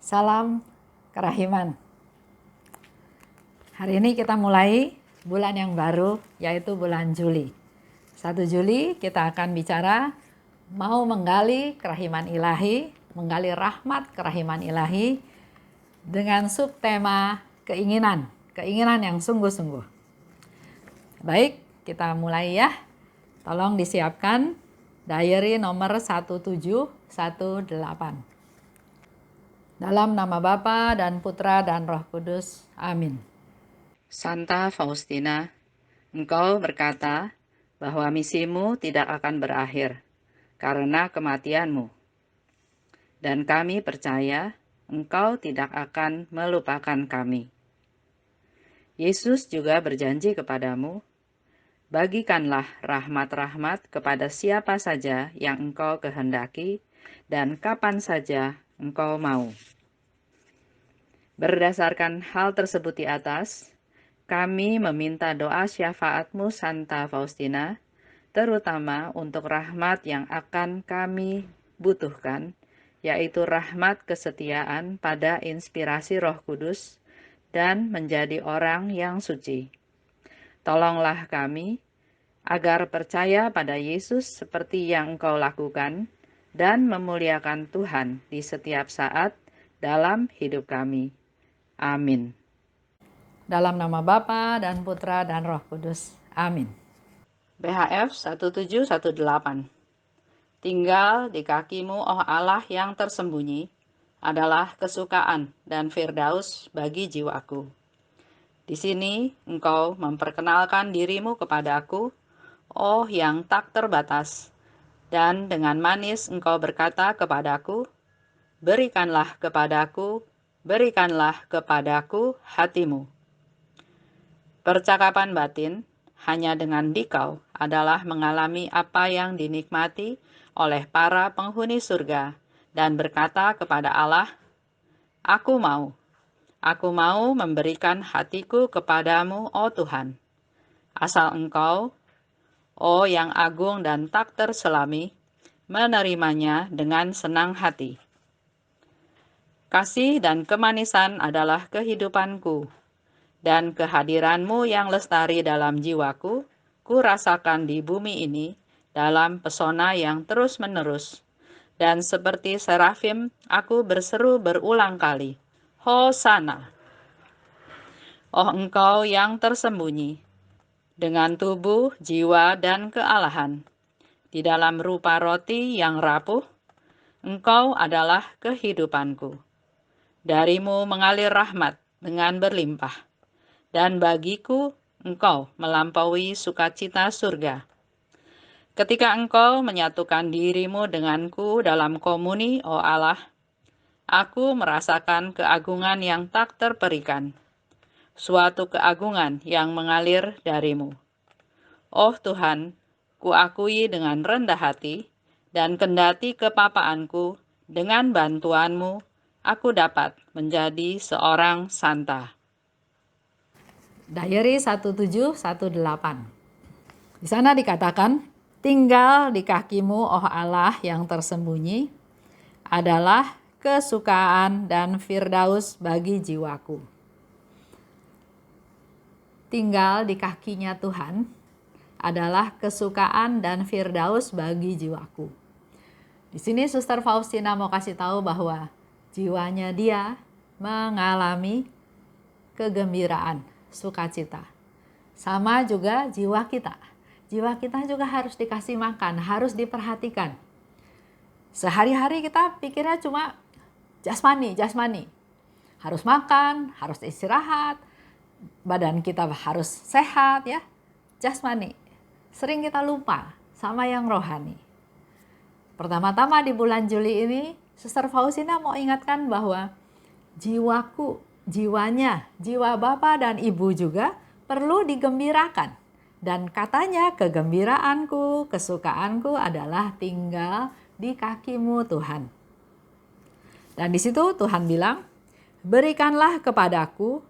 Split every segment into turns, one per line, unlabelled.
Salam kerahiman. Hari ini kita mulai bulan yang baru, yaitu bulan Juli. 1 Juli kita akan bicara mau menggali kerahiman ilahi, menggali rahmat kerahiman ilahi dengan subtema keinginan yang sungguh-sungguh. Baik, kita mulai ya. Tolong disiapkan diary nomor 1718. Dalam nama Bapa dan Putra dan Roh Kudus. Amin.
Santa Faustina, engkau berkata bahwa misimu tidak akan berakhir karena kematianmu. Dan kami percaya engkau tidak akan melupakan kami. Yesus juga berjanji kepadamu, bagikanlah rahmat-rahmat kepada siapa saja yang engkau kehendaki dan kapan saja engkau mau. Berdasarkan hal tersebut di atas, kami meminta doa syafaatmu Santa Faustina, terutama untuk rahmat yang akan kami butuhkan, yaitu rahmat kesetiaan pada inspirasi Roh Kudus dan menjadi orang yang suci. Tolonglah kami agar percaya pada Yesus seperti yang Engkau lakukan dan memuliakan Tuhan di setiap saat dalam hidup kami. Amin.
Dalam nama Bapa dan Putra dan Roh Kudus. Amin.
BHF 1718. Tinggal di kakimu, oh Allah yang tersembunyi, adalah kesukaan dan firdaus bagi jiwaku. Di sini engkau memperkenalkan dirimu kepadaku, oh yang tak terbatas, dan dengan manis engkau berkata kepadaku, berikanlah kepadaku hatimu. Percakapan batin hanya dengan dikau adalah mengalami apa yang dinikmati oleh para penghuni surga dan berkata kepada Allah, Aku mau memberikan hatiku kepadamu, oh Tuhan. Asal engkau, oh yang agung dan tak terselami, menerimanya dengan senang hati. Kasih dan kemanisan adalah kehidupanku, dan kehadiranmu yang lestari dalam jiwaku, ku rasakan di bumi ini dalam pesona yang terus-menerus. Dan seperti serafim, aku berseru berulang kali, Hosana! Oh engkau yang tersembunyi, dengan tubuh, jiwa, dan kealahan, di dalam rupa roti yang rapuh, engkau adalah kehidupanku. Darimu mengalir rahmat dengan berlimpah, dan bagiku engkau melampaui sukacita surga. Ketika engkau menyatukan dirimu denganku dalam komuni, oh Allah, aku merasakan keagungan yang tak terperikan, suatu keagungan yang mengalir darimu. Oh Tuhan, kuakui dengan rendah hati, dan kendati kepapaanku, dengan bantuanmu, aku dapat menjadi seorang santa.
Diary 1718. Di sana dikatakan, tinggal di kakimu, oh Allah yang tersembunyi, adalah kesukaan dan firdaus bagi jiwaku. Tinggal di kakinya Tuhan adalah kesukaan dan firdaus bagi jiwaku. Di sini Suster Faustina mau kasih tahu bahwa jiwanya dia mengalami kegembiraan, sukacita. Sama juga jiwa kita. Jiwa kita juga harus dikasih makan, harus diperhatikan. Sehari-hari kita pikirnya cuma jasmani. Harus makan, harus istirahat, badan kita harus sehat ya. Jasmani. Sering kita lupa sama yang rohani. Pertama-tama di bulan Juli ini, Suster Faustina mau ingatkan bahwa jiwanya, jiwa Bapa dan Ibu juga perlu digembirakan. Dan katanya kegembiraanku, kesukaanku adalah tinggal di kakimu Tuhan. Dan di situ Tuhan bilang, berikanlah kepadaku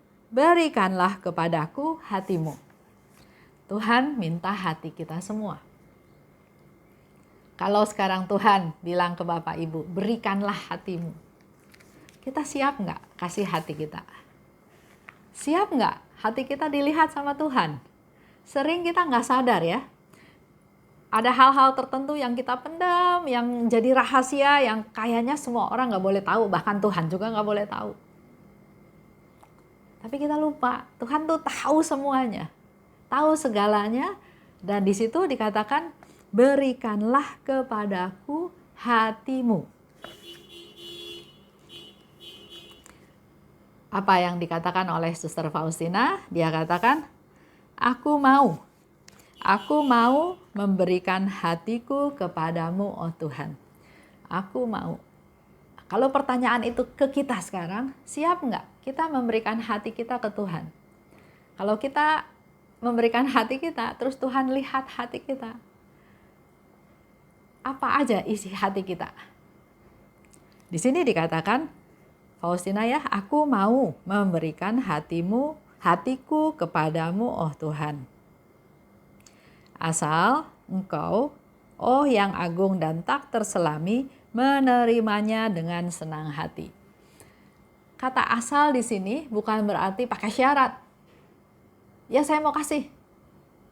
hatimu. Tuhan minta hati kita semua. Kalau sekarang Tuhan bilang ke Bapak Ibu, berikanlah hatimu. Kita siap nggak kasih hati kita? Siap nggak hati kita dilihat sama Tuhan? Sering kita nggak sadar ya, ada hal-hal tertentu yang kita pendam, yang jadi rahasia, yang kayaknya semua orang nggak boleh tahu, bahkan Tuhan juga nggak boleh tahu. Tapi kita lupa, Tuhan tuh tahu semuanya, tahu segalanya, dan di situ dikatakan, berikanlah kepadaku hatimu. Apa yang dikatakan oleh Suster Faustina? Dia katakan, aku mau memberikan hatiku kepadamu, oh Tuhan. Aku mau. Kalau pertanyaan itu ke kita sekarang, siap nggak kita memberikan hati kita ke Tuhan? Kalau kita memberikan hati kita, terus Tuhan lihat hati kita, apa aja isi hati kita? Di sini dikatakan, Faustina ya, aku mau memberikan hatiku kepadamu, oh Tuhan. Asal engkau, oh yang agung dan tak terselami, menerimanya dengan senang hati. Kata asal di sini bukan berarti pakai syarat. Ya saya mau kasih,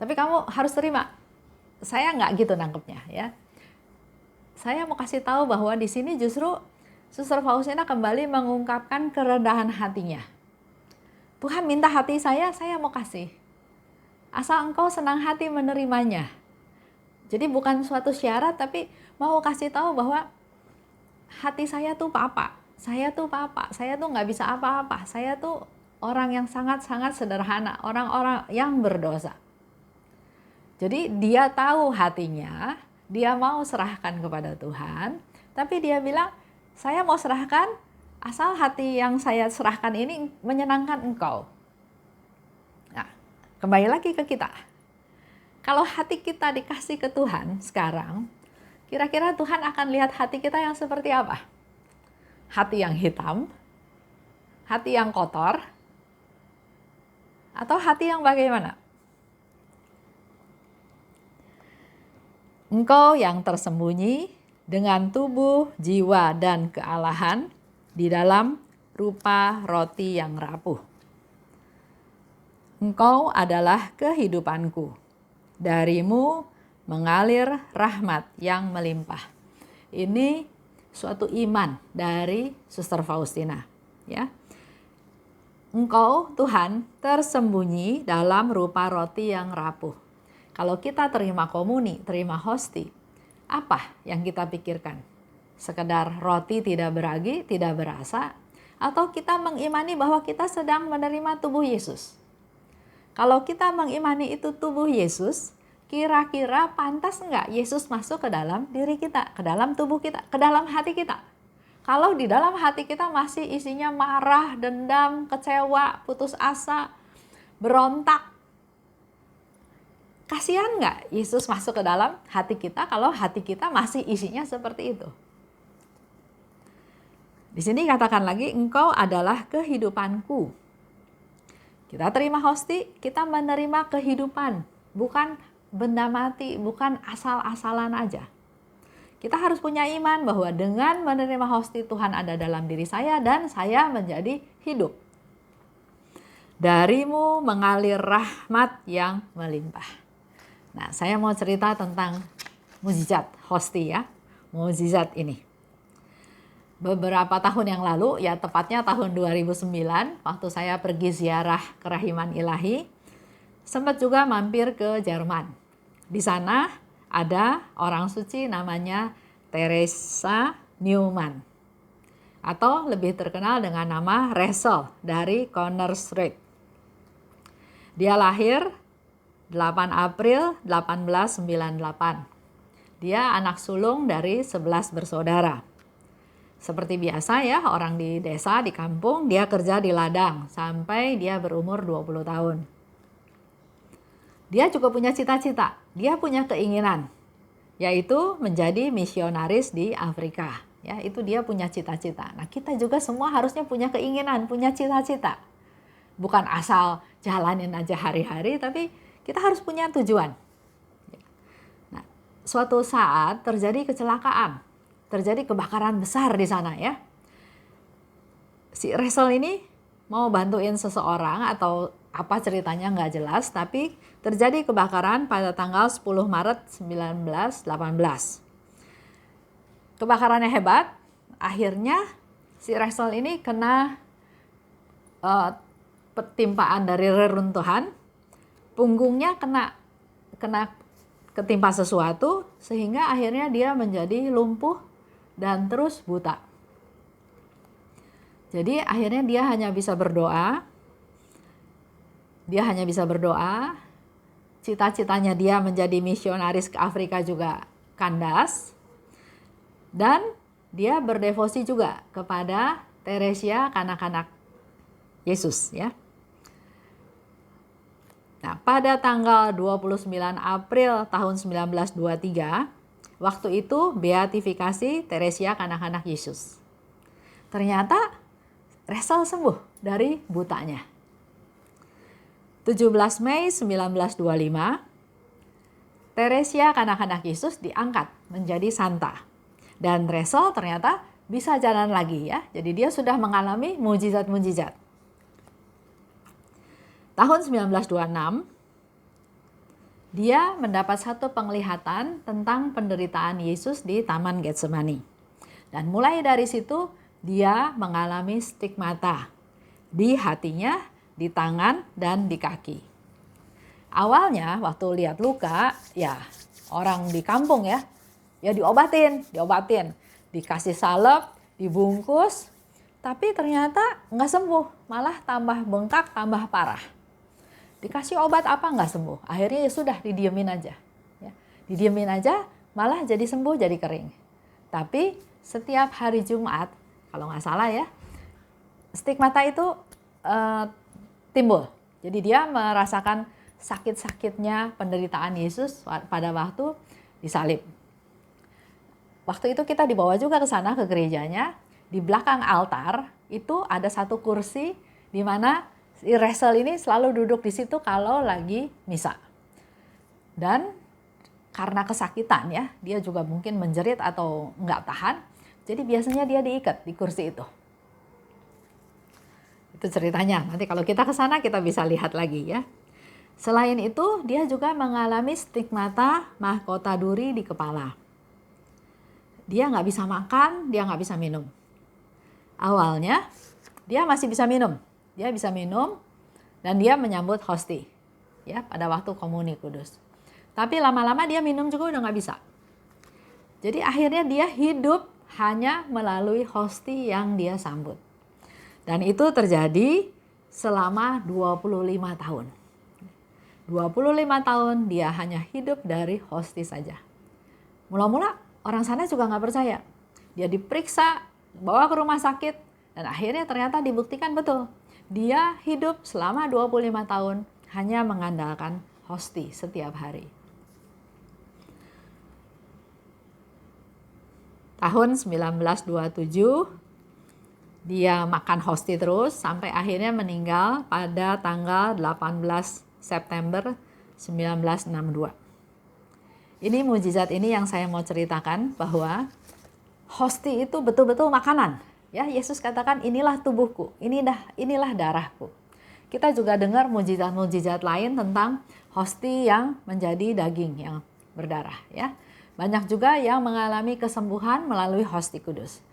tapi kamu harus terima. Saya nggak gitu nangkepnya ya. Saya mau kasih tahu bahwa di sini justru Suster Faustina kembali mengungkapkan kerendahan hatinya. Tuhan minta hati saya mau kasih. Asal engkau senang hati menerimanya. Jadi bukan suatu syarat, tapi mau kasih tahu bahwa hati saya tuh papa. Saya tuh nggak bisa apa-apa. Saya tuh orang yang sangat-sangat sederhana, orang-orang yang berdosa. Jadi dia tahu hatinya, dia mau serahkan kepada Tuhan, tapi dia bilang, saya mau serahkan asal hati yang saya serahkan ini menyenangkan engkau. Nah, kembali lagi ke kita. Kalau hati kita dikasih ke Tuhan sekarang, kira-kira Tuhan akan lihat hati kita yang seperti apa? Hati yang hitam? Hati yang kotor? Atau hati yang bagaimana? Engkau yang tersembunyi dengan tubuh, jiwa, dan kealahan di dalam rupa roti yang rapuh. Engkau adalah kehidupanku. Darimu mengalir rahmat yang melimpah. Ini suatu iman dari Suster Faustina, ya. Engkau Tuhan tersembunyi dalam rupa roti yang rapuh. Kalau kita terima komuni, terima hosti, apa yang kita pikirkan? Sekedar roti tidak beragi, tidak berasa, atau kita mengimani bahwa kita sedang menerima tubuh Yesus? Kalau kita mengimani itu tubuh Yesus, kira-kira pantas enggak Yesus masuk ke dalam diri kita, ke dalam tubuh kita, ke dalam hati kita? Kalau di dalam hati kita masih isinya marah, dendam, kecewa, putus asa, berontak, kasihan enggak Yesus masuk ke dalam hati kita kalau hati kita masih isinya seperti itu? Di sini katakan lagi, engkau adalah kehidupanku. Kita terima hosti, kita menerima kehidupan, bukan benda mati, bukan asal-asalan aja. Kita harus punya iman bahwa dengan menerima hosti Tuhan ada dalam diri saya dan saya menjadi hidup. Darimu mengalir rahmat yang melimpah. Nah, saya mau cerita tentang mukjizat hosti ya, mukjizat ini. Beberapa tahun yang lalu, ya tepatnya tahun 2009, waktu saya pergi ziarah kerahiman ilahi, sempat juga mampir ke Jerman. Di sana ada orang suci namanya Teresa Neumann, atau lebih terkenal dengan nama Rachel dari Konnersreuth. Dia lahir 8 April 1898. Dia anak sulung dari 11 bersaudara. Seperti biasa ya, orang di desa, di kampung, dia kerja di ladang sampai dia berumur 20 tahun. Dia juga punya cita-cita, dia punya keinginan, yaitu menjadi misionaris di Afrika. Ya, itu dia punya cita-cita. Nah, kita juga semua harusnya punya keinginan, punya cita-cita. Bukan asal jalanin aja hari-hari, tapi kita harus punya tujuan. Nah, suatu saat terjadi kecelakaan. Terjadi kebakaran besar di sana ya. si Resel ini mau bantuin seseorang atau apa ceritanya nggak jelas, tapi terjadi kebakaran pada tanggal 10 Maret 1918. Kebakarannya hebat, akhirnya si Resel ini kena petimpaan dari reruntuhan, punggungnya kena ketimpa sesuatu sehingga akhirnya dia menjadi lumpuh dan terus buta. Jadi akhirnya dia hanya bisa berdoa. Cita-citanya dia menjadi misionaris ke Afrika juga kandas. Dan dia berdevosi juga kepada Teresia, kanak-kanak Yesus, ya. Nah, pada tanggal 29 April tahun 1923, waktu itu beatifikasi Teresia, kanak-kanak Yesus. Ternyata Resel sembuh dari butanya. 17 Mei 1925, Teresia, kanak-kanak Yesus diangkat menjadi santa. Dan Resel ternyata bisa jalan lagi, ya. Jadi dia sudah mengalami mujizat-mujizat. Tahun 1926, dia mendapat satu penglihatan tentang penderitaan Yesus di Taman Getsemani. Dan mulai dari situ, dia mengalami stigmata di hatinya, di tangan, dan di kaki. Awalnya waktu lihat luka, ya orang di kampung ya diobatin, dikasih salep, dibungkus, tapi ternyata nggak sembuh, malah tambah bengkak, tambah parah. Dikasih obat apa nggak sembuh, akhirnya ya sudah didiemin aja, ya. Didiemin aja, malah jadi sembuh, jadi kering. Tapi setiap hari Jumat, kalau nggak salah ya, stigmata itu timbul. Jadi dia merasakan sakit-sakitnya penderitaan Yesus pada waktu disalib. Waktu itu kita dibawa juga ke sana, ke gerejanya. Di belakang altar itu ada satu kursi di mana si Resel ini selalu duduk di situ kalau lagi misa. Dan karena kesakitan ya, dia juga mungkin menjerit atau nggak tahan. Jadi biasanya dia diikat di kursi itu. Itu ceritanya. Nanti kalau kita ke sana kita bisa lihat lagi ya. Selain itu, dia juga mengalami stigmata mahkota duri di kepala. Dia nggak bisa makan, dia nggak bisa minum. Awalnya dia masih bisa minum. Dia bisa minum dan dia menyambut hosti ya pada waktu komuni kudus. Tapi lama-lama dia minum juga udah nggak bisa. Jadi akhirnya dia hidup hanya melalui hosti yang dia sambut. Dan itu terjadi selama 25 tahun. 25 tahun dia hanya hidup dari hosti saja. Mula-mula orang sana juga nggak percaya. Dia diperiksa, bawa ke rumah sakit, dan akhirnya ternyata dibuktikan betul. Dia hidup selama 25 tahun hanya mengandalkan hosti setiap hari. Tahun 1927, dia makan hosti terus sampai akhirnya meninggal pada tanggal 18 September 1962. Ini mujizat ini yang saya mau ceritakan, bahwa hosti itu betul-betul makanan. Ya, Yesus katakan inilah tubuhku, inilah darahku. Kita juga dengar mujizat-mujizat lain tentang hosti yang menjadi daging yang berdarah. Ya, banyak juga yang mengalami kesembuhan melalui hosti kudus.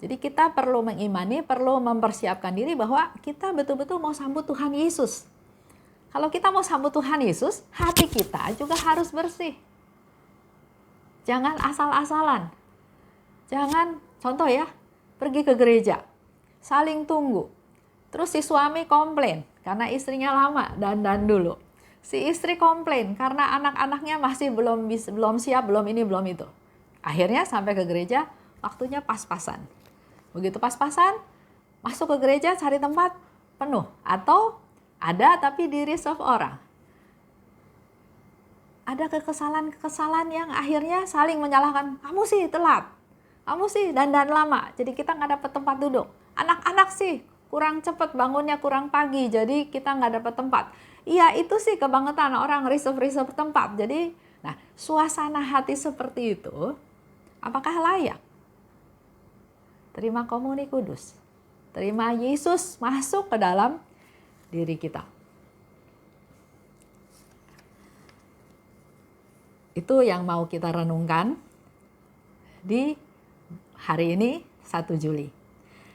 Jadi kita perlu mengimani, perlu mempersiapkan diri bahwa kita betul-betul mau sambut Tuhan Yesus. Kalau kita mau sambut Tuhan Yesus, hati kita juga harus bersih. Jangan asal-asalan. Jangan, contoh ya, pergi ke gereja, saling tunggu. Terus si suami komplain karena istrinya lama dandan dulu. Si istri komplain karena anak-anaknya masih belum siap, belum ini, belum itu. Akhirnya sampai ke gereja, waktunya pas-pasan. Begitu pas-pasan, masuk ke gereja cari tempat penuh. Atau ada tapi di reserve orang. Ada kekesalan yang akhirnya saling menyalahkan. Kamu sih telat. Kamu sih dandan lama, jadi kita nggak dapat tempat duduk. Anak-anak sih kurang cepat bangunnya, kurang pagi, jadi kita nggak dapat tempat. Iya, itu sih kebangetan orang reserve tempat. Jadi, nah, suasana hati seperti itu, apakah layak terima komuni kudus, terima Yesus masuk ke dalam diri kita. Itu yang mau kita renungkan di hari ini 1 Juli.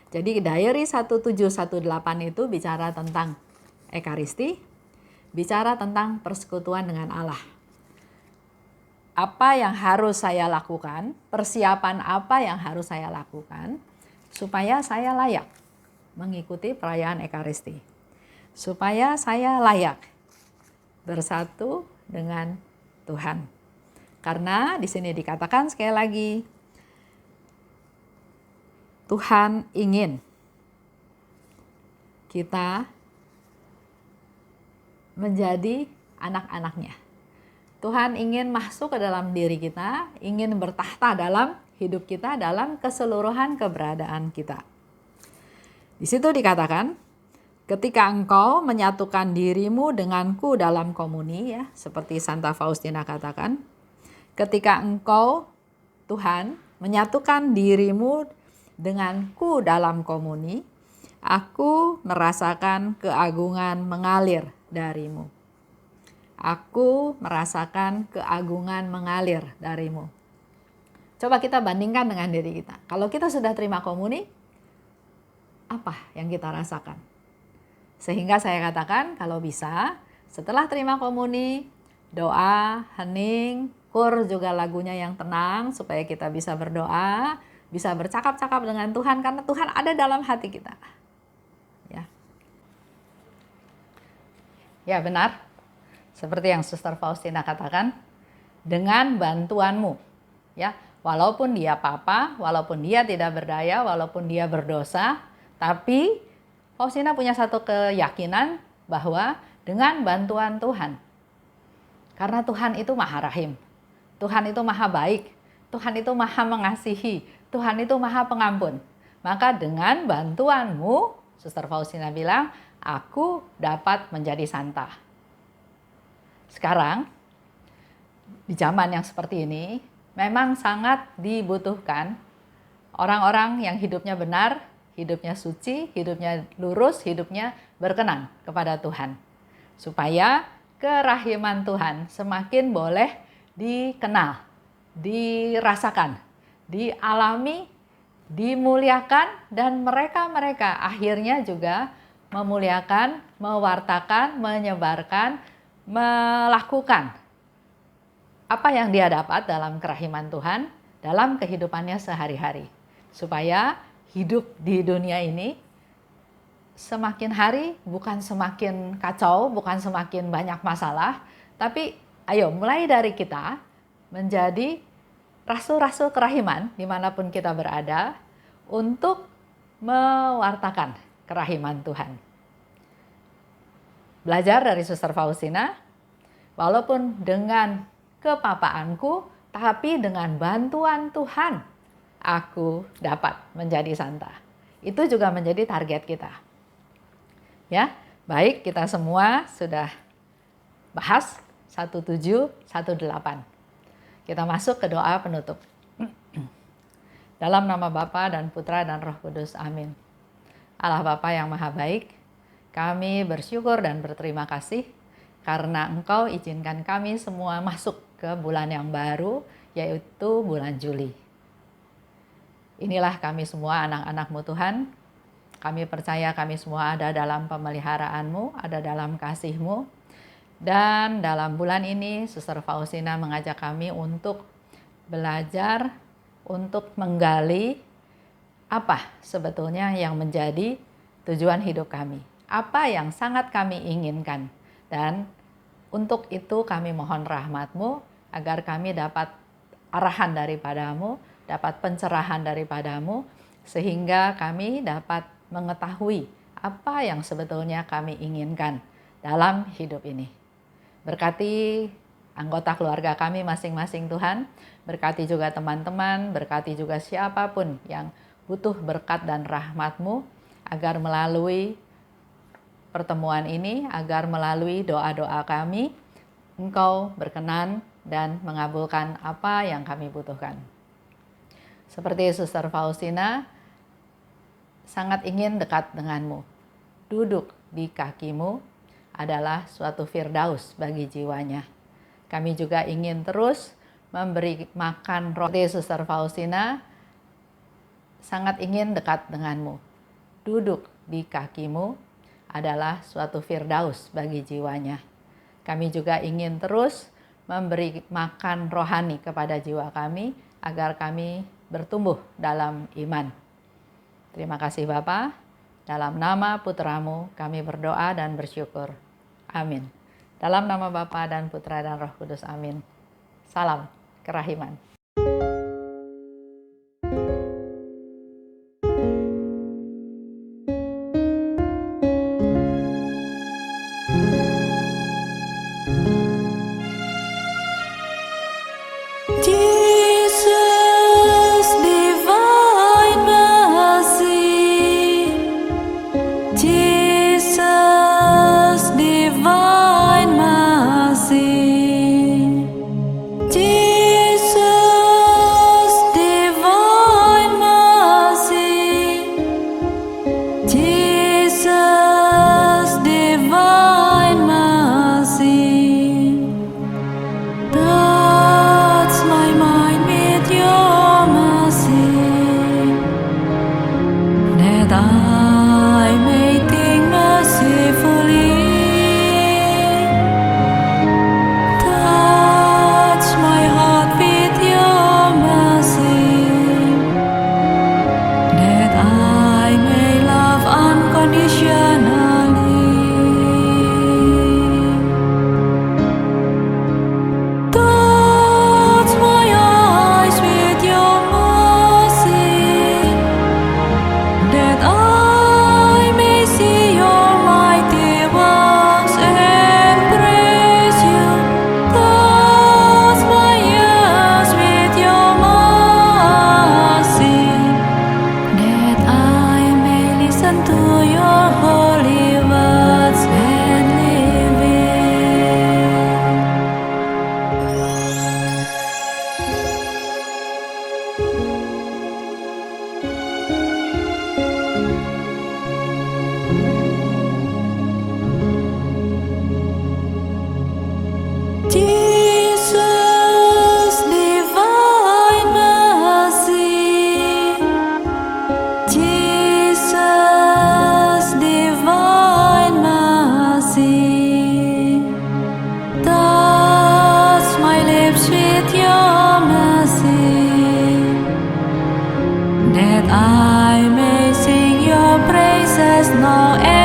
Jadi diary 1718 itu bicara tentang Ekaristi, bicara tentang persekutuan dengan Allah. Apa yang harus saya lakukan, persiapan apa yang harus saya lakukan supaya saya layak mengikuti perayaan Ekaristi. Supaya saya layak bersatu dengan Tuhan. Karena di sini dikatakan sekali lagi, Tuhan ingin kita menjadi anak-anaknya. Tuhan ingin masuk ke dalam diri kita, ingin bertahta dalam hidup kita, dalam keseluruhan keberadaan kita. Di situ dikatakan, ketika engkau menyatukan dirimu denganku dalam komuni, ya, seperti Santa Faustina katakan, ketika engkau, Tuhan, menyatukan dirimu denganku dalam komuni, aku merasakan keagungan mengalir darimu. Aku merasakan keagungan mengalir darimu. Coba kita bandingkan dengan diri kita. Kalau kita sudah terima komuni, apa yang kita rasakan? Sehingga saya katakan, kalau bisa, setelah terima komuni, doa, hening, kur juga lagunya yang tenang, supaya kita bisa berdoa, bisa bercakap-cakap dengan Tuhan, karena Tuhan ada dalam hati kita. Ya benar, seperti yang Suster Faustina katakan, dengan bantuanmu, ya, walaupun dia papa, walaupun dia tidak berdaya, walaupun dia berdosa, tapi Faustina punya satu keyakinan bahwa dengan bantuan Tuhan, karena Tuhan itu Maha Rahim, Tuhan itu Maha Baik, Tuhan itu Maha Mengasihi, Tuhan itu Maha Pengampun, maka dengan bantuanmu, Suster Faustina bilang, aku dapat menjadi santa. Sekarang, di zaman yang seperti ini, memang sangat dibutuhkan orang-orang yang hidupnya benar, hidupnya suci, hidupnya lurus, hidupnya berkenan kepada Tuhan. Supaya kerahiman Tuhan semakin boleh dikenal, dirasakan, dialami, dimuliakan, dan mereka-mereka akhirnya juga memuliakan, mewartakan, menyebarkan, melakukan apa yang dia dapat dalam kerahiman Tuhan dalam kehidupannya sehari-hari. Supaya hidup di dunia ini semakin hari bukan semakin kacau, bukan semakin banyak masalah, tapi ayo mulai dari kita menjadi rasul-rasul kerahiman dimanapun kita berada untuk mewartakan kerahiman Tuhan. Belajar dari Suster Faustina, walaupun dengan kepapaanku, tapi dengan bantuan Tuhan, aku dapat menjadi santa. Itu juga menjadi target kita. Ya, baik, kita semua sudah bahas 1718. Kita masuk ke doa penutup. Dalam nama Bapa dan Putra dan Roh Kudus, amin. Allah Bapa yang Maha Baik, kami bersyukur dan berterima kasih karena Engkau izinkan kami semua masuk ke bulan yang baru, yaitu bulan Juli. Inilah kami semua anak-anak-Mu Tuhan. Kami percaya kami semua ada dalam pemeliharaan-Mu, ada dalam kasih-Mu. Dan dalam bulan ini, Suster Faustina mengajak kami untuk belajar, untuk menggali apa sebetulnya yang menjadi tujuan hidup kami. Apa yang sangat kami inginkan. Dan untuk itu kami mohon rahmat-Mu agar kami dapat arahan daripada-Mu, dapat pencerahan daripada-Mu, sehingga kami dapat mengetahui apa yang sebetulnya kami inginkan dalam hidup ini. Berkati anggota keluarga kami masing-masing Tuhan, berkati juga teman-teman, berkati juga siapapun yang butuh berkat dan rahmat-Mu, agar melalui pertemuan ini, agar melalui doa-doa kami, Engkau berkenan dan mengabulkan apa yang kami butuhkan. Seperti Suster Faustina, sangat ingin dekat denganmu. Duduk di kakimu adalah suatu firdaus bagi jiwanya. Kami juga ingin terus memberi makan roh. Suster Faustina sangat ingin dekat denganmu. Duduk di kakimu adalah suatu firdaus bagi jiwanya. Kami juga ingin terus memberi makan rohani kepada jiwa kami agar kami bertumbuh dalam iman. Terima kasih Bapa. Dalam nama Putramu kami berdoa dan bersyukur. Amin. Dalam nama Bapa dan Putra dan Roh Kudus. Amin. Salam kerahiman.
That I may sing your praises now and